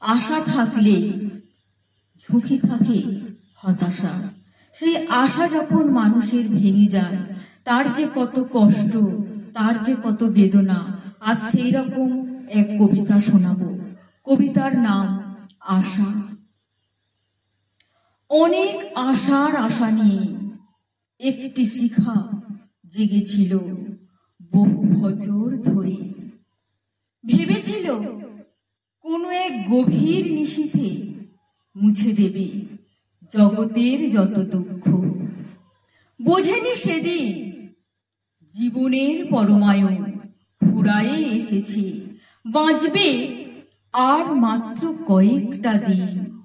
আশা থাকলে ঝুঁকি থাকে হতাশা। সেই আশা যখন মানুষের ভেঙে যায়, তার যে কত কষ্ট, তার যে কত বেদনা। আজ সেই রকম এক কবিতা শোনাবো। কবিতার নাম আশা। অনেক আশার আশা নিয়ে একটি শিখা জেগেছিল বহু বছর ধরে। ভেবেছিল কোনো এক গভীর নিশীথে মুছে দেবে জগতের যত দুঃখ। বোঝেনি সেদিন জীবনের পরমায়ু ফুরায়ে এসেছে, বাঁচবে আর মাত্র কয়েকটা দিন।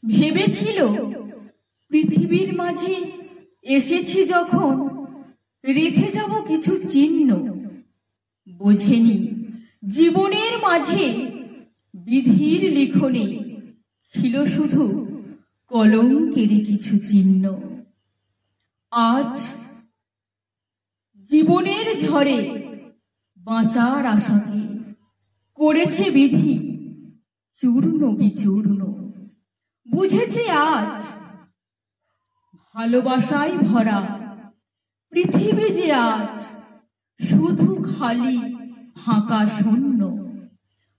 ভেবেছিল পৃথিবীর মাঝে এসেছি যখন রেখে যাব কিছু চিহ্ন। বোঝেনি জীবনের মাঝে বিধির লিখনে ছিল শুধু কলঙ্কেরই কিছু চিহ্ন। আজ জীবনের ঝড়ে বাঁচার আশাকে করেছে বিধি চূর্ণ বিচূর্ণ। বুঝেছে আজ ভালোবাসায় ভরা পৃথিবী যে আজ শুধু খালি ফাঁকা শূন্য।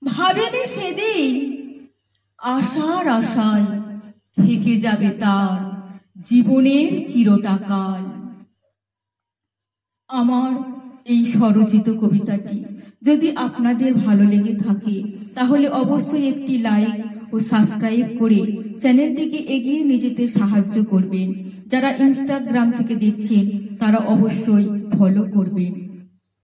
ভাবেনি সেদিন আশার আশায় থেকে যাবে তার জীবনের চিরটা কাল। আমার এই স্বরচিত কবিতাটি যদি আপনাদের ভালো লেগে থাকে তাহলে অবশ্যই একটি লাইক ও সাবস্ক্রাইব করে চ্যানেলটিকে এগিয়ে নিয়ে যেতে সাহায্য করবেন। যারা ইনস্টাগ্রাম থেকে দেখছেন তারা অবশ্যই ফলো করবেন।